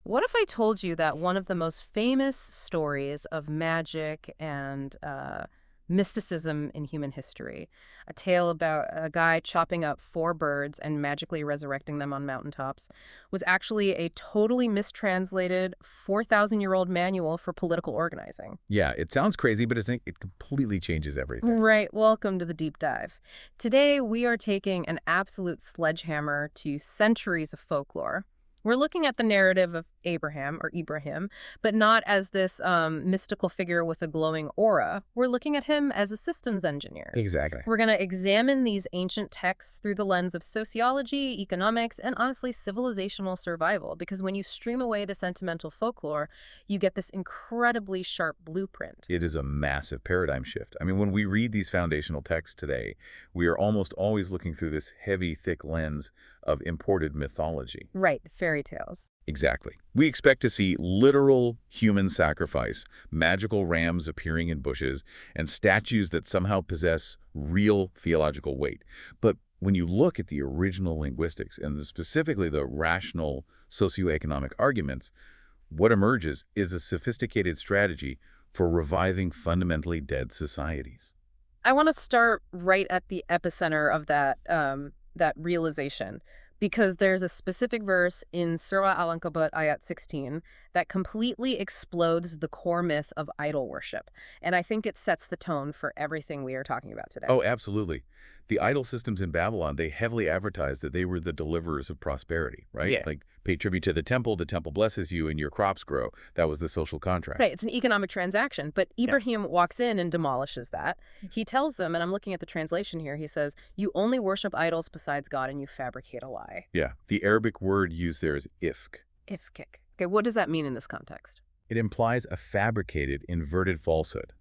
What if I told you that one of the most famous stories of magic and mysticism in human history, a tale about a guy chopping up four birds and magically resurrecting them on mountaintops, was actually a totally mistranslated 4,000-year-old manual for political organizing? Yeah, it sounds crazy, but it completely changes everything. Right, welcome to the deep dive. Today, we are taking an absolute sledgehammer to centuries of folklore. We're looking at the narrative of Abraham, or Ibrahim, but not as this mystical figure with a glowing aura. We're looking at him as a systems engineer. Exactly. We're going to examine these ancient texts through the lens of sociology, economics, and honestly, civilizational survival. Because when you stream away the sentimental folklore, you get this incredibly sharp blueprint. It is a massive paradigm shift. I mean, when we read these foundational texts today, we are almost always looking through this heavy, thick lens of imported mythology. Right, the fairy tales. Exactly. We expect to see literal human sacrifice, magical rams appearing in bushes, and statues that somehow possess real theological weight. But when you look at the original linguistics, and specifically the rational socioeconomic arguments, what emerges is a sophisticated strategy for reviving fundamentally dead societies. I want to start right at the epicenter of that realization, because there's a specific verse in Surah Al-Ankabut, Ayat 16, that completely explodes the core myth of idol worship. And I think it sets the tone for everything we are talking about today. Oh, absolutely. The idol systems in Babylon, they heavily advertised that they were the deliverers of prosperity, right? Yeah. Like, pay tribute to the temple blesses you, and your crops grow. That was the social contract. Right, it's an economic transaction, but Ibrahim walks in and demolishes that. He tells them, and I'm looking at the translation here, he says, you only worship idols besides God and you fabricate a lie. Yeah. The Arabic word used there is ifk. Ifkik. Okay, what does that mean in this context? It implies a fabricated, inverted falsehood.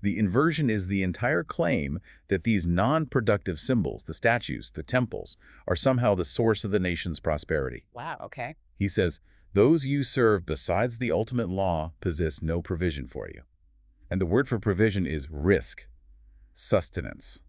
The inversion is the entire claim that these non-productive symbols, the statues, the temples, are somehow the source of the nation's prosperity. Wow, okay. He says, those you serve besides the ultimate law possess no provision for you. And the word for provision is risk, sustenance,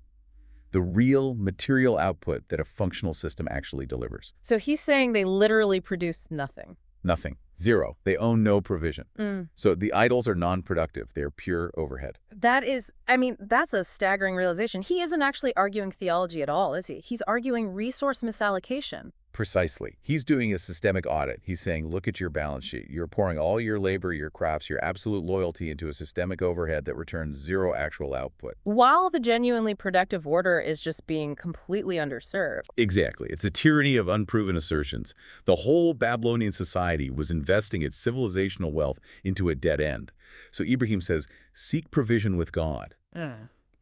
the real material output that a functional system actually delivers. So he's saying they literally produce nothing. Nothing. Zero. They own no provision. Mm. So the idols are non-productive. They're pure overhead. That is, I mean, that's a staggering realization. He isn't actually arguing theology at all, is he? He's arguing resource misallocation. Precisely. He's doing a systemic audit. He's saying, look at your balance sheet. You're pouring all your labor, your crops, your absolute loyalty into a systemic overhead that returns zero actual output. While the genuinely productive order is just being completely underserved. Exactly. It's a tyranny of unproven assertions. The whole Babylonian society was investing its civilizational wealth into a dead end. So Ibrahim says, seek provision with God.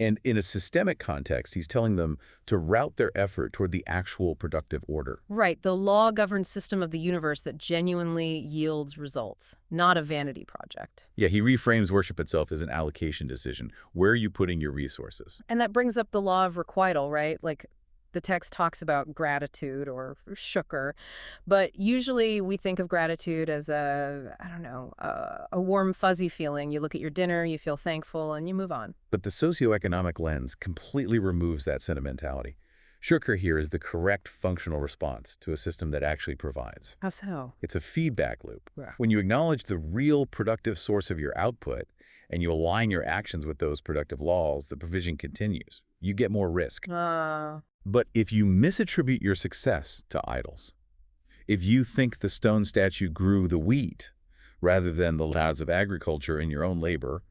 And in a systemic context, he's telling them to route their effort toward the actual productive order. Right, the law-governed system of the universe that genuinely yields results, not a vanity project. Yeah, he reframes worship itself as an allocation decision. Where are you putting your resources? And that brings up the law of requital, right? Like, the text talks about gratitude or shukr, but usually we think of gratitude as a warm, fuzzy feeling. You look at your dinner, you feel thankful, and you move on. But the socioeconomic lens completely removes that sentimentality. Shukr here is the correct functional response to a system that actually provides. How so? It's a feedback loop. Yeah. When you acknowledge the real productive source of your output and you align your actions with those productive laws, the provision continues. You get more risk. But if you misattribute your success to idols, if you think the stone statue grew the wheat rather than the laws of agriculture in your own labor,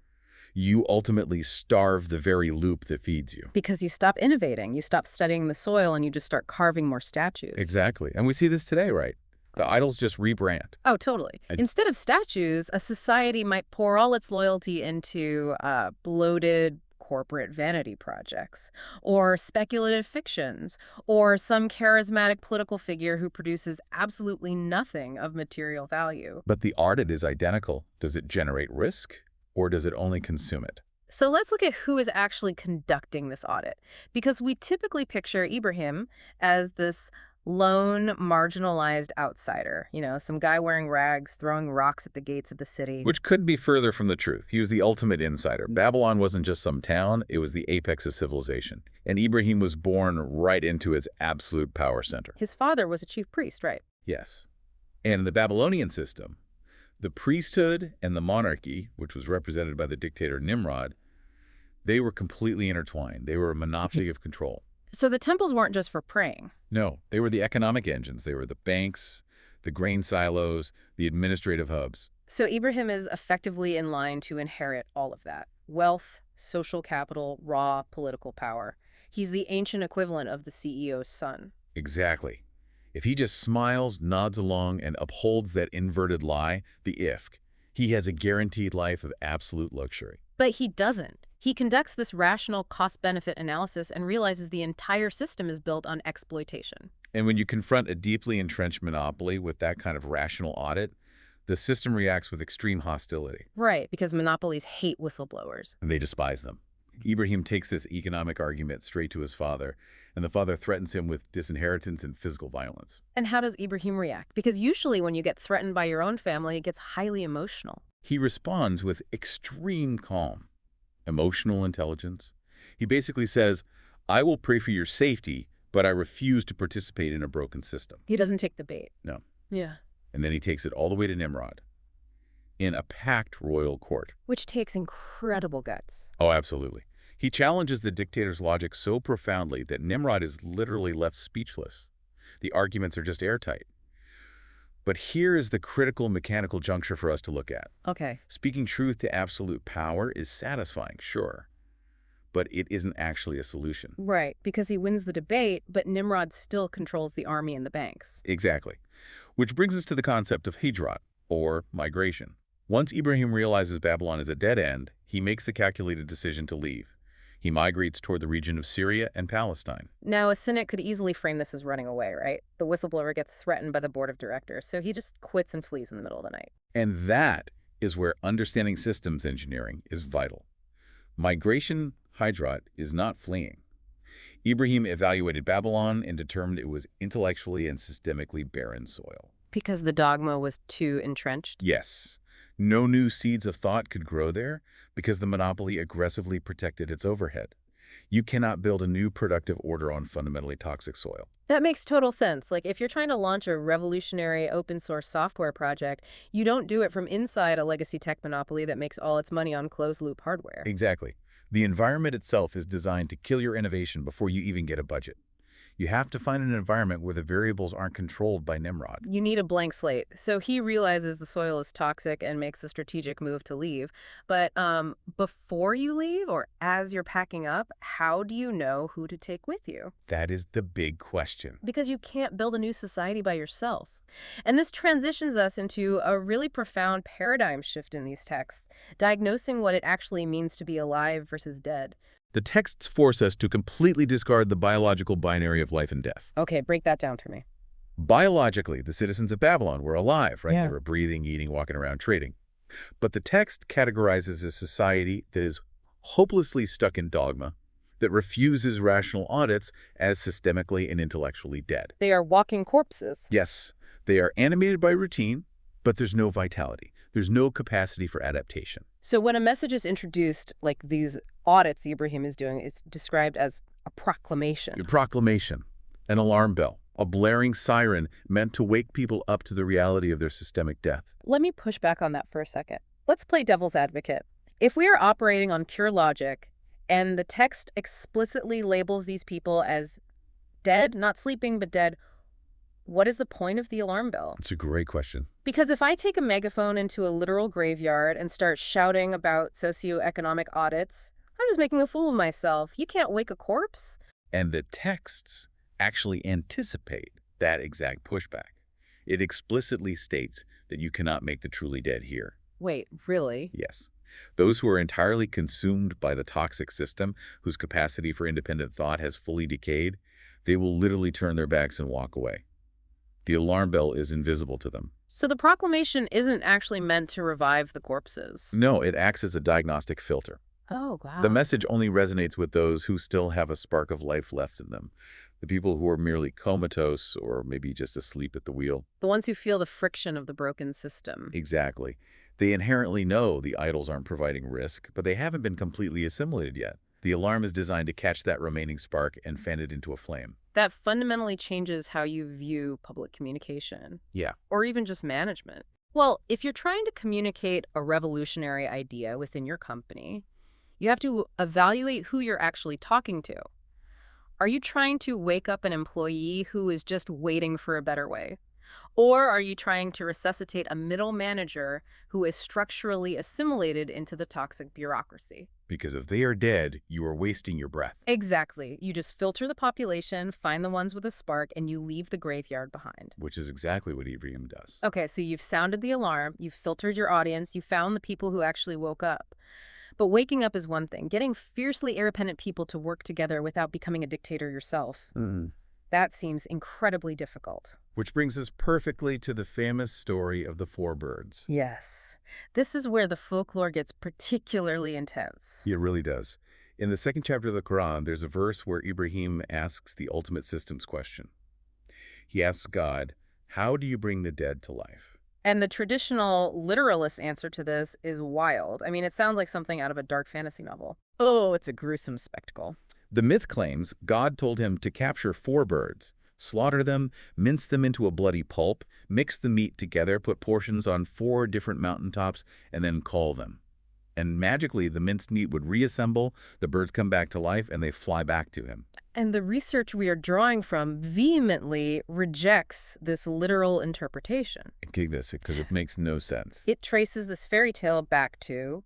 you ultimately starve the very loop that feeds you. Because you stop innovating, you stop studying the soil, and you just start carving more statues. Exactly. And we see this today, right? The idols just rebrand. Oh, totally. Instead of statues, a society might pour all its loyalty into bloated corporate vanity projects, or speculative fictions, or some charismatic political figure who produces absolutely nothing of material value. But the audit is identical. Does it generate risk, or does it only consume it? So let's look at who is actually conducting this audit, because we typically picture Ibrahim as this lone, marginalized outsider, some guy wearing rags, throwing rocks at the gates of the city. Which couldn't be further from the truth. He was the ultimate insider. Babylon wasn't just some town, it was the apex of civilization. And Ibrahim was born right into its absolute power center. His father was a chief priest, right? Yes. And in the Babylonian system, the priesthood and the monarchy, which was represented by the dictator Nimrod, they were completely intertwined. They were a monopoly of control. So the temples weren't just for praying. No, they were the economic engines. They were the banks, the grain silos, the administrative hubs. So Ibrahim is effectively in line to inherit all of that. Wealth, social capital, raw political power. He's the ancient equivalent of the CEO's son. Exactly. If he just smiles, nods along, and upholds that inverted lie, the ifk, he has a guaranteed life of absolute luxury. But he doesn't. He conducts this rational cost-benefit analysis and realizes the entire system is built on exploitation. And when you confront a deeply entrenched monopoly with that kind of rational audit, the system reacts with extreme hostility. Right, because monopolies hate whistleblowers. And they despise them. Ibrahim takes this economic argument straight to his father, and the father threatens him with disinheritance and physical violence. And how does Ibrahim react? Because usually when you get threatened by your own family, it gets highly emotional. He responds with extreme calm, emotional intelligence. He basically says, I will pray for your safety, but I refuse to participate in a broken system. He doesn't take the bait. No. Yeah. And then he takes it all the way to Nimrod in a packed royal court. Which takes incredible guts. Oh, absolutely. He challenges the dictator's logic so profoundly that Nimrod is literally left speechless. The arguments are just airtight. But here is the critical mechanical juncture for us to look at. Okay. Speaking truth to absolute power is satisfying, sure, but it isn't actually a solution. Right, because he wins the debate, but Nimrod still controls the army and the banks. Exactly. Which brings us to the concept of hijrat, or migration. Once Ibrahim realizes Babylon is a dead end, he makes the calculated decision to leave. He migrates toward the region of Syria and Palestine. Now, a cynic could easily frame this as running away, right? The whistleblower gets threatened by the board of directors, so he just quits and flees in the middle of the night. And that is where understanding systems engineering is vital. Migration hijrat is not fleeing. Ibrahim evaluated Babylon and determined it was intellectually and systemically barren soil. Because the dogma was too entrenched? Yes. No new seeds of thought could grow there because the monopoly aggressively protected its overhead. You cannot build a new productive order on fundamentally toxic soil. That makes total sense. Like, if you're trying to launch a revolutionary open-source software project, you don't do it from inside a legacy tech monopoly that makes all its money on closed-loop hardware. Exactly. The environment itself is designed to kill your innovation before you even get a budget. You have to find an environment where the variables aren't controlled by Nimrod. You need a blank slate. So he realizes the soil is toxic and makes the strategic move to leave. But before you leave, or as you're packing up, how do you know who to take with you? That is the big question. Because you can't build a new society by yourself. And this transitions us into a really profound paradigm shift in these texts, diagnosing what it actually means to be alive versus dead. The texts force us to completely discard the biological binary of life and death. Okay, break that down for me. Biologically, the citizens of Babylon were alive, right? Yeah. They were breathing, eating, walking around, trading. But the text categorizes a society that is hopelessly stuck in dogma, that refuses rational audits as systemically and intellectually dead. They are walking corpses. Yes, they are animated by routine, but there's no vitality. There's no capacity for adaptation. So when a message is introduced, like these audits Ibrahim is doing, it's described as a proclamation. A proclamation, an alarm bell, a blaring siren meant to wake people up to the reality of their systemic death. Let me push back on that for a second. Let's play devil's advocate. If we are operating on pure logic and the text explicitly labels these people as dead, not sleeping, but dead, what is the point of the alarm bell? It's a great question. Because if I take a megaphone into a literal graveyard and start shouting about socioeconomic audits, I'm just making a fool of myself. You can't wake a corpse. And the texts actually anticipate that exact pushback. It explicitly states that you cannot make the truly dead here. Wait, really? Yes. Those who are entirely consumed by the toxic system, whose capacity for independent thought has fully decayed, they will literally turn their backs and walk away. The alarm bell is invisible to them. So the proclamation isn't actually meant to revive the corpses. No, it acts as a diagnostic filter. Oh, wow. The message only resonates with those who still have a spark of life left in them. The people who are merely comatose or maybe just asleep at the wheel. The ones who feel the friction of the broken system. Exactly. They inherently know the idols aren't providing risk, but they haven't been completely assimilated yet. The alarm is designed to catch that remaining spark and fan it into a flame. That fundamentally changes how you view public communication, Yeah. or even just management. Well, if you're trying to communicate a revolutionary idea within your company, you have to evaluate who you're actually talking to. Are you trying to wake up an employee who is just waiting for a better way? Or are you trying to resuscitate a middle manager who is structurally assimilated into the toxic bureaucracy? Because if they are dead, you are wasting your breath. Exactly. You just filter the population, find the ones with a spark, and you leave the graveyard behind. Which is exactly what Ibrahim does. Okay, so you've sounded the alarm, you've filtered your audience, you found the people who actually woke up. But waking up is one thing. Getting fiercely independent people to work together without becoming a dictator yourself, that seems incredibly difficult. Which brings us perfectly to the famous story of the four birds. Yes. This is where the folklore gets particularly intense. It really does. In the second chapter of the Quran, there's a verse where Ibrahim asks the ultimate systems question. He asks God, how do you bring the dead to life? And the traditional literalist answer to this is wild. I mean, it sounds like something out of a dark fantasy novel. Oh, it's a gruesome spectacle. The myth claims God told him to capture four birds, slaughter them, mince them into a bloody pulp, mix the meat together, put portions on four different mountaintops, and then call them. And magically, the minced meat would reassemble, the birds come back to life, and they fly back to him. And the research we are drawing from vehemently rejects this literal interpretation. Because it makes no sense. It traces this fairy tale back to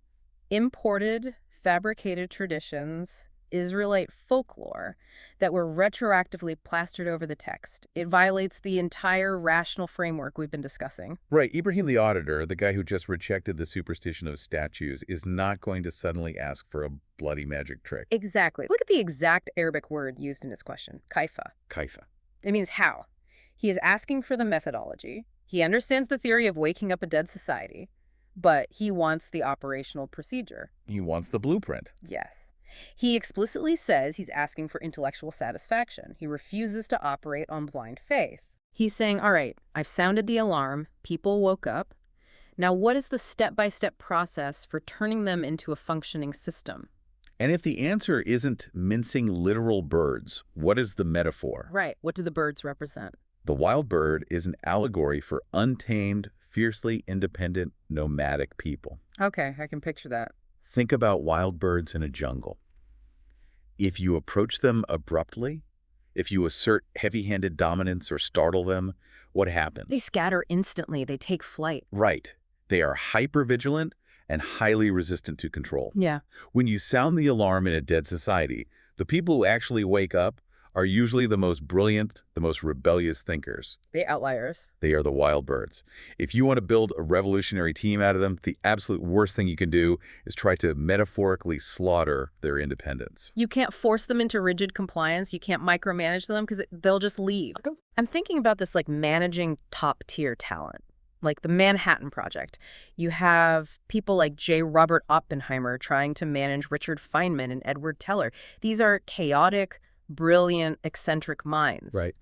imported, fabricated traditions, Israelite folklore that were retroactively plastered over the text. It violates the entire rational framework we've been discussing. Right. Ibrahim the auditor, the guy who just rejected the superstition of statues, is not going to suddenly ask for a bloody magic trick. Exactly. Look at the exact Arabic word used in his question, kaifa. Kaifa. It means how. He is asking for the methodology. He understands the theory of waking up a dead society, but he wants the operational procedure. He wants the blueprint. Yes. He explicitly says he's asking for intellectual satisfaction. He refuses to operate on blind faith. He's saying, all right, I've sounded the alarm. People woke up. Now, what is the step-by-step process for turning them into a functioning system? And if the answer isn't mincing literal birds, what is the metaphor? Right. What do the birds represent? The wild bird is an allegory for untamed, fiercely independent, nomadic people. Okay, I can picture that. Think about wild birds in a jungle. If you approach them abruptly, if you assert heavy-handed dominance or startle them, what happens? They scatter instantly. They take flight. Right. They are hyper-vigilant and highly resistant to control. Yeah. When you sound the alarm in a dead society, the people who actually wake up are usually the most brilliant, the most rebellious thinkers. The outliers. They are the wild birds. If you want to build a revolutionary team out of them, the absolute worst thing you can do is try to metaphorically slaughter their independence. You can't force them into rigid compliance. You can't micromanage them because they'll just leave. I'm thinking about this like managing top-tier talent, like the Manhattan Project. You have people like J. Robert Oppenheimer trying to manage Richard Feynman and Edward Teller. These are chaotic, brilliant, eccentric minds. Right.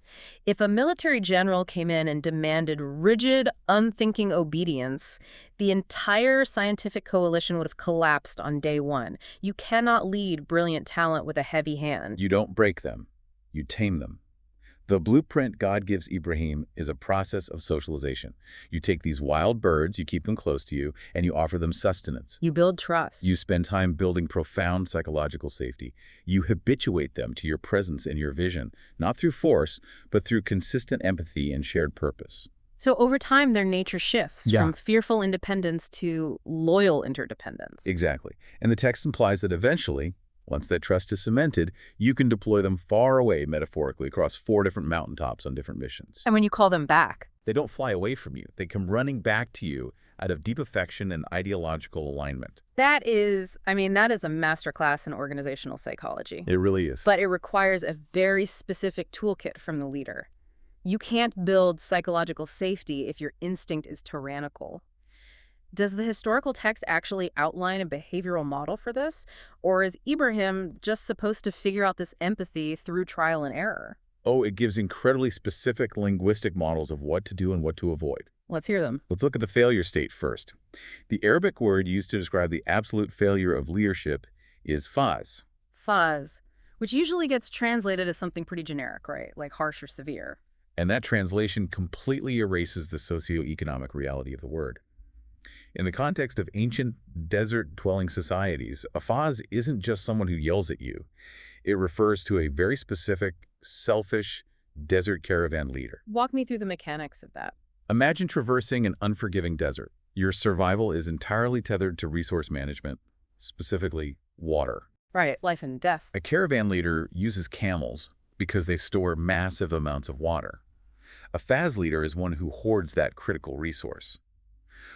If a military general came in and demanded rigid, unthinking obedience, the entire scientific coalition would have collapsed on day one. You cannot lead brilliant talent with a heavy hand. You don't break them. You tame them. The blueprint God gives Ibrahim is a process of socialization. You take these wild birds, you keep them close to you, and you offer them sustenance. You build trust. You spend time building profound psychological safety. You habituate them to your presence and your vision, not through force, but through consistent empathy and shared purpose. So over time, their nature shifts from fearful independence to loyal interdependence. Exactly. And the text implies that eventually, once that trust is cemented, you can deploy them far away, metaphorically, across 4 different mountaintops on different missions. And when you call them back, they don't fly away from you. They come running back to you out of deep affection and ideological alignment. that is a masterclass in organizational psychology. It really is. But it requires a very specific toolkit from the leader. You can't build psychological safety if your instinct is tyrannical. Does the historical text actually outline a behavioral model for this? Or is Ibrahim just supposed to figure out this empathy through trial and error? Oh, it gives incredibly specific linguistic models of what to do and what to avoid. Let's hear them. Let's look at the failure state first. The Arabic word used to describe the absolute failure of leadership is faz. Fuzz. which usually gets translated as something pretty generic, right? Like harsh or severe. And that translation completely erases the socioeconomic reality of the word. In the context of ancient desert-dwelling societies, a Faz isn't just someone who yells at you. It refers to a very specific, selfish, desert caravan leader. Walk me through the mechanics of that. Imagine traversing an unforgiving desert. Your survival is entirely tethered to resource management, specifically water. Right, life and death. A caravan leader uses camels because they store massive amounts of water. A Faz leader is one who hoards that critical resource.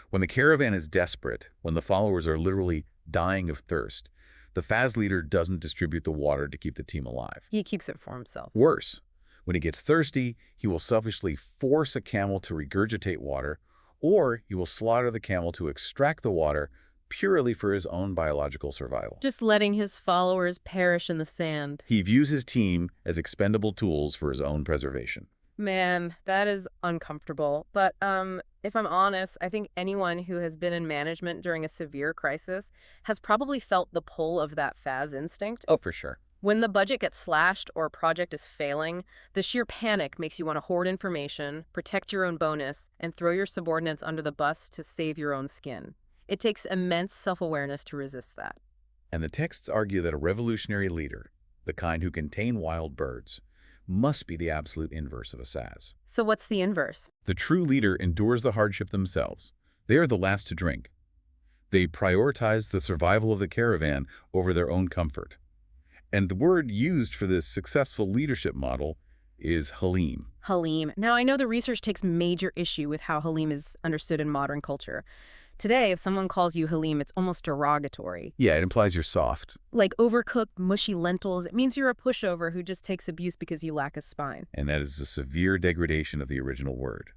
When the caravan is desperate, when the followers are literally dying of thirst, the Faz leader doesn't distribute the water to keep the team alive. He keeps it for himself. Worse, when he gets thirsty, he will selfishly force a camel to regurgitate water, or he will slaughter the camel to extract the water purely for his own biological survival. Just letting his followers perish in the sand. He views his team as expendable tools for his own preservation. Man, that is uncomfortable. But if I'm honest, I think anyone who has been in management during a severe crisis has probably felt the pull of that Faz instinct. Oh, for sure. When the budget gets slashed or a project is failing, the sheer panic makes you want to hoard information, protect your own bonus, and throw your subordinates under the bus to save your own skin. It takes immense self-awareness to resist that. And the texts argue that a revolutionary leader, the kind who can tame wild birds, must be the absolute inverse of a Saz. So what's the inverse? The true leader endures the hardship themselves. They are the last to drink. They prioritize the survival of the caravan over their own comfort. And the word used for this successful leadership model is Halim. Halim. Now, I know the research takes major issue with how Halim is understood in modern culture. Today, if someone calls you Halim, it's almost derogatory. Yeah, it implies you're soft. Like overcooked, mushy lentils, it means you're a pushover who just takes abuse because you lack a spine. And that is a severe degradation of the original word.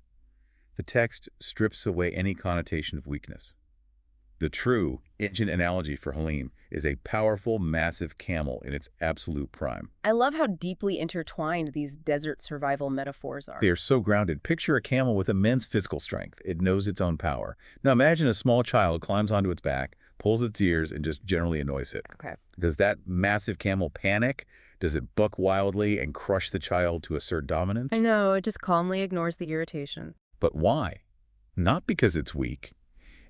The text strips away any connotation of weakness. The true, ancient analogy for Halim is a powerful, massive camel in its absolute prime. I love how deeply intertwined these desert survival metaphors are. They are so grounded. Picture a camel with immense physical strength. It knows its own power. Now imagine a small child climbs onto its back, pulls its ears, and just generally annoys it. Okay. Does that massive camel panic? Does it buck wildly and crush the child to assert dominance? I know, it just calmly ignores the irritation. But why? Not because it's weak.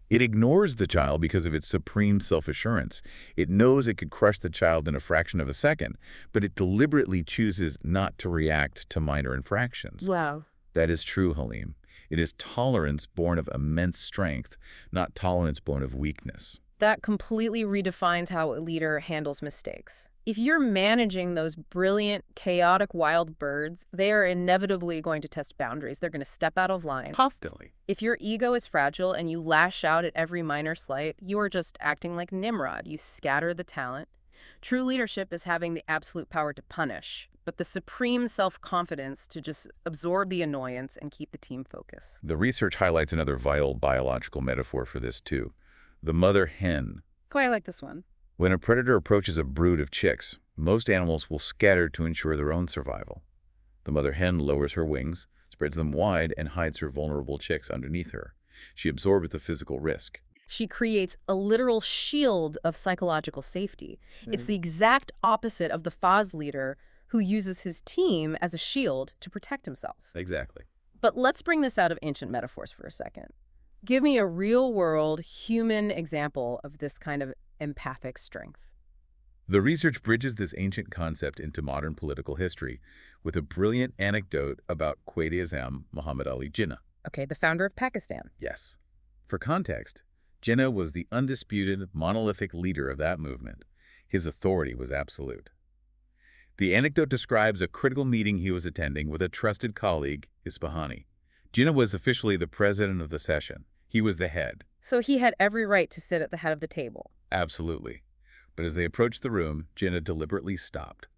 It ignores the child because of its supreme self-assurance. It knows it could crush the child in a fraction of a second, but it deliberately chooses not to react to minor infractions. Wow. That is true, Halim. It is tolerance born of immense strength, not tolerance born of weakness. That completely redefines how a leader handles mistakes. If you're managing those brilliant, chaotic wild birds, they are inevitably going to test boundaries. They're going to step out of line. Constantly. If your ego is fragile and you lash out at every minor slight, you are just acting like Nimrod. You scatter the talent. True leadership is having the absolute power to punish, but the supreme self-confidence to just absorb the annoyance and keep the team focused. The research highlights another vital biological metaphor for this, too. The mother hen. Quite like this one. When a predator approaches a brood of chicks, most animals will scatter to ensure their own survival. The mother hen lowers her wings, spreads them wide, and hides her vulnerable chicks underneath her. She absorbs the physical risk. She creates a literal shield of psychological safety. It's the exact opposite of the Faz leader who uses his team as a shield to protect himself. Exactly. But let's bring this out of ancient metaphors for a second. Give me a real-world, human example of this kind of empathic strength. The research bridges this ancient concept into modern political history with a brilliant anecdote about Quaid-e-Azam Muhammad Ali Jinnah. Okay, the founder of Pakistan. Yes. For context, Jinnah was the undisputed, monolithic leader of that movement. His authority was absolute. The anecdote describes a critical meeting he was attending with a trusted colleague, Isfahani. Jinnah was officially the president of the session. He was the head. So he had every right to sit at the head of the table. Absolutely. But as they approached the room, Jinnah deliberately stopped.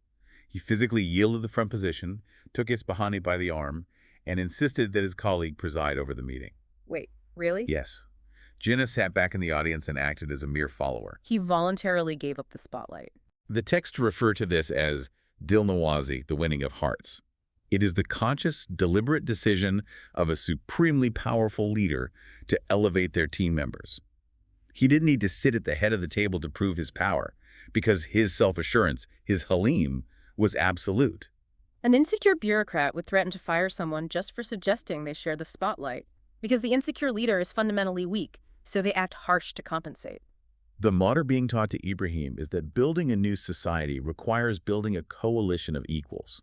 He physically yielded the front position, took Isfahani by the arm, and insisted that his colleague preside over the meeting. Wait, really? Yes. Jinnah sat back in the audience and acted as a mere follower. He voluntarily gave up the spotlight. The texts refer to this as Dilnawazi, the winning of hearts. It is the conscious, deliberate decision of a supremely powerful leader to elevate their team members. He didn't need to sit at the head of the table to prove his power, because his self-assurance, his Halim, was absolute. An insecure bureaucrat would threaten to fire someone just for suggesting they share the spotlight, because the insecure leader is fundamentally weak, so they act harsh to compensate. The model being taught to Ibrahim is that building a new society requires building a coalition of equals.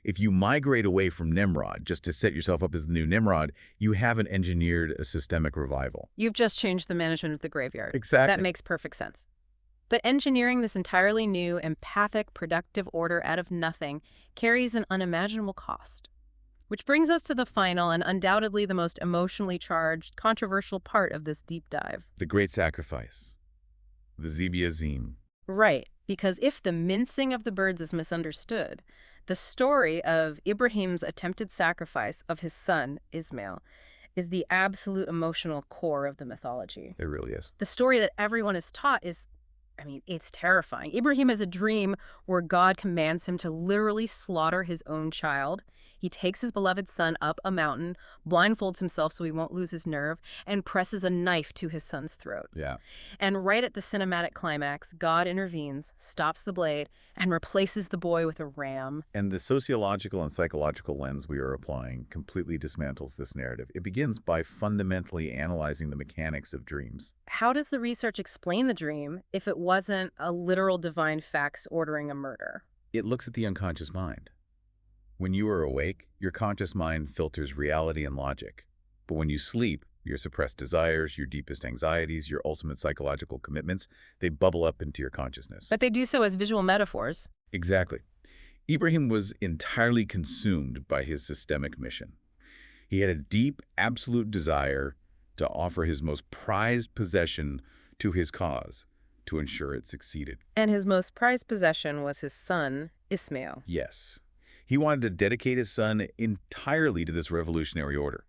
If you migrate away from Nimrod just to set yourself up as the new Nimrod, you haven't engineered a systemic revival. You've just changed the management of the graveyard. Exactly. That makes perfect sense. But engineering this entirely new, empathic, productive order out of nothing carries an unimaginable cost. Which brings us to the final and undoubtedly the most emotionally charged, controversial part of this deep dive. The great sacrifice. The Zibiazim. Right, because if the mincing of the birds is misunderstood, the story of Ibrahim's attempted sacrifice of his son, Ismail, is the absolute emotional core of the mythology. It really is. The story that everyone is taught is, it's terrifying. Ibrahim has a dream where God commands him to literally slaughter his own child. He takes his beloved son up a mountain, blindfolds himself so he won't lose his nerve, and presses a knife to his son's throat. Yeah. And right at the cinematic climax, God intervenes, stops the blade, and replaces the boy with a ram. And the sociological and psychological lens we are applying completely dismantles this narrative. It begins by fundamentally analyzing the mechanics of dreams. How does the research explain the dream if it wasn't a literal divine facts ordering a murder? It looks at the unconscious mind. When you are awake, your conscious mind filters reality and logic. But when you sleep, your suppressed desires, your deepest anxieties, your ultimate psychological commitments, they bubble up into your consciousness. But they do so as visual metaphors. Exactly. Ibrahim was entirely consumed by his systemic mission. He had a deep, absolute desire to offer his most prized possession to his cause, to ensure it succeeded. And his most prized possession was his son, Ismail. Yes. He wanted to dedicate his son entirely to this revolutionary order.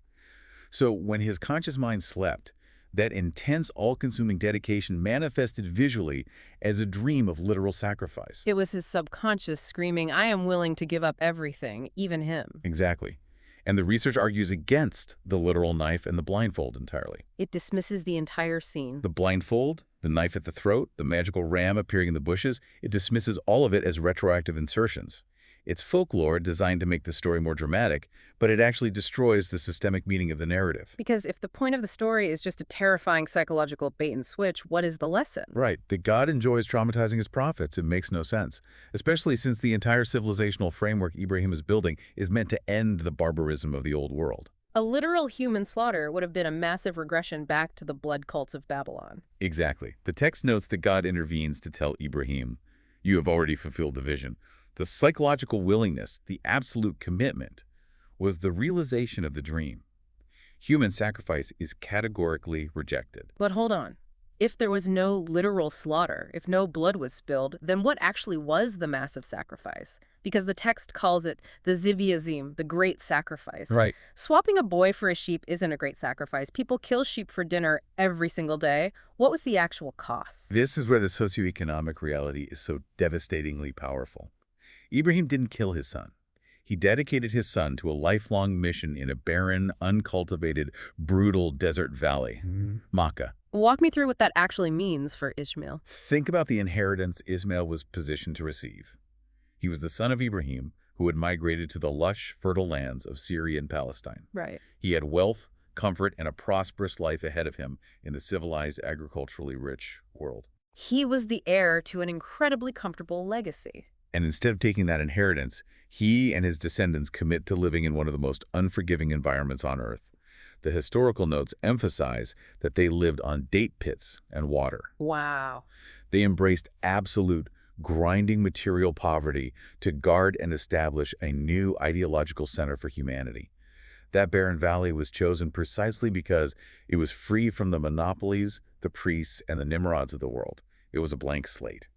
So when his conscious mind slept, that intense, all-consuming dedication manifested visually as a dream of literal sacrifice. It was his subconscious screaming, I am willing to give up everything, even him. Exactly. And the research argues against the literal knife and the blindfold entirely. It dismisses the entire scene. The blindfold, the knife at the throat, the magical ram appearing in the bushes, it dismisses all of it as retroactive insertions. It's folklore designed to make the story more dramatic, but it actually destroys the systemic meaning of the narrative. Because if the point of the story is just a terrifying psychological bait and switch, what is the lesson? Right. That God enjoys traumatizing his prophets. It makes no sense, especially since the entire civilizational framework Ibrahim is building is meant to end the barbarism of the old world. A literal human slaughter would have been a massive regression back to the blood cults of Babylon. Exactly. The text notes that God intervenes to tell Ibrahim, you have already fulfilled the vision. The psychological willingness, the absolute commitment, was the realization of the dream. Human sacrifice is categorically rejected. But hold on. If there was no literal slaughter, if no blood was spilled, then what actually was the massive sacrifice? Because the text calls it the Zibiazim, the great sacrifice. Right. Swapping a boy for a sheep isn't a great sacrifice. People kill sheep for dinner every single day. What was the actual cost? This is where the socioeconomic reality is so devastatingly powerful. Ibrahim didn't kill his son. He dedicated his son to a lifelong mission in a barren, uncultivated, brutal desert valley, Makkah. Walk me through what that actually means for Ishmael. Think about the inheritance Ismail was positioned to receive. He was the son of Ibrahim, who had migrated to the lush, fertile lands of Syria and Palestine. Right. He had wealth, comfort, and a prosperous life ahead of him in the civilized, agriculturally rich world. He was the heir to an incredibly comfortable legacy. And instead of taking that inheritance, he and his descendants commit to living in one of the most unforgiving environments on Earth. The historical notes emphasize that they lived on date pits and water. Wow. They embraced absolute, grinding material poverty to guard and establish a new ideological center for humanity. That barren valley was chosen precisely because it was free from the monopolies, the priests, and the Nimrods of the world. It was a blank slate.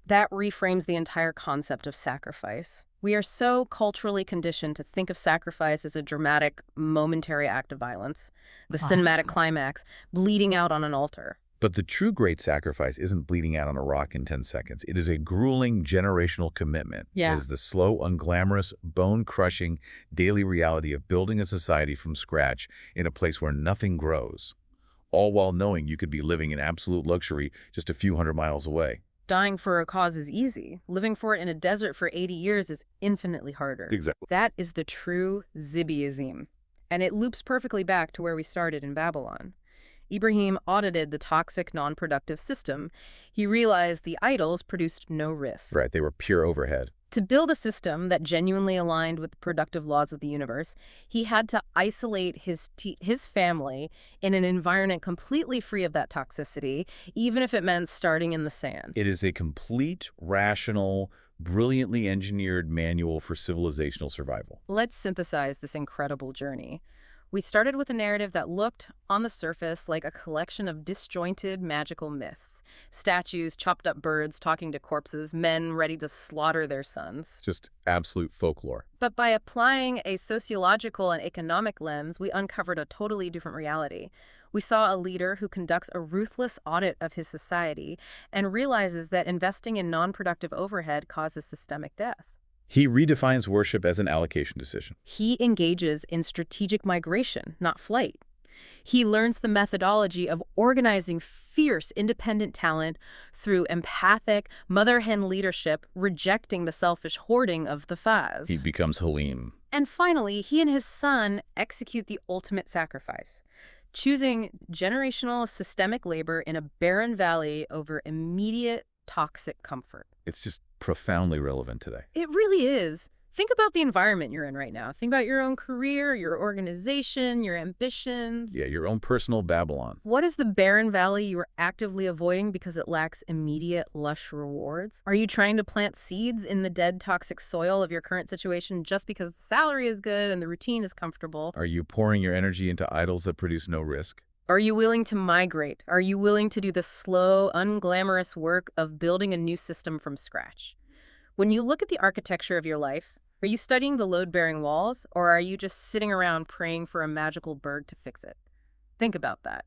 That reframes the entire concept of sacrifice. We are so culturally conditioned to think of sacrifice as a dramatic, momentary act of violence, the cinematic climax, bleeding out on an altar. But the true great sacrifice isn't bleeding out on a rock in 10 seconds. It is a grueling generational commitment. Yeah. It is the slow, unglamorous, bone-crushing daily reality of building a society from scratch in a place where nothing grows. all while knowing you could be living in absolute luxury just a few hundred miles away. Dying for a cause is easy. Living for it in a desert for 80 years is infinitely harder. Exactly. That is the true Zibiism. And it loops perfectly back to where we started in Babylon. Ibrahim audited the toxic, non-productive system. He realized the idols produced no risk. Right, they were pure overhead. To build a system that genuinely aligned with the productive laws of the universe, he had to isolate his family in an environment completely free of that toxicity, even if it meant starting in the sand. It is a complete, rational, brilliantly engineered manual for civilizational survival. Let's synthesize this incredible journey. We started with a narrative that looked, on the surface, like a collection of disjointed magical myths. Statues, chopped up birds talking to corpses, men ready to slaughter their sons. Just absolute folklore. But by applying a sociological and economic lens, we uncovered a totally different reality. We saw a leader who conducts a ruthless audit of his society and realizes that investing in non-productive overhead causes systemic death. He redefines worship as an allocation decision. He engages in strategic migration, not flight. He learns the methodology of organizing fierce, independent talent through empathic, mother-hen leadership, rejecting the selfish hoarding of the Faz. He becomes Halim. And finally, he and his son execute the ultimate sacrifice, choosing generational systemic labor in a barren valley over immediate toxic comfort. It's just profoundly relevant today. It really is. Think about the environment you're in right now. Think about your own career, your organization, your ambitions. Yeah, your own personal Babylon. What is the barren valley you are actively avoiding because it lacks immediate, lush rewards? Are you trying to plant seeds in the dead, toxic soil of your current situation just because the salary is good and the routine is comfortable? Are you pouring your energy into idols that produce no risk? Are you willing to migrate? Are you willing to do the slow, unglamorous work of building a new system from scratch? When you look at the architecture of your life, are you studying the load-bearing walls, or are you just sitting around praying for a magical bird to fix it? Think about that.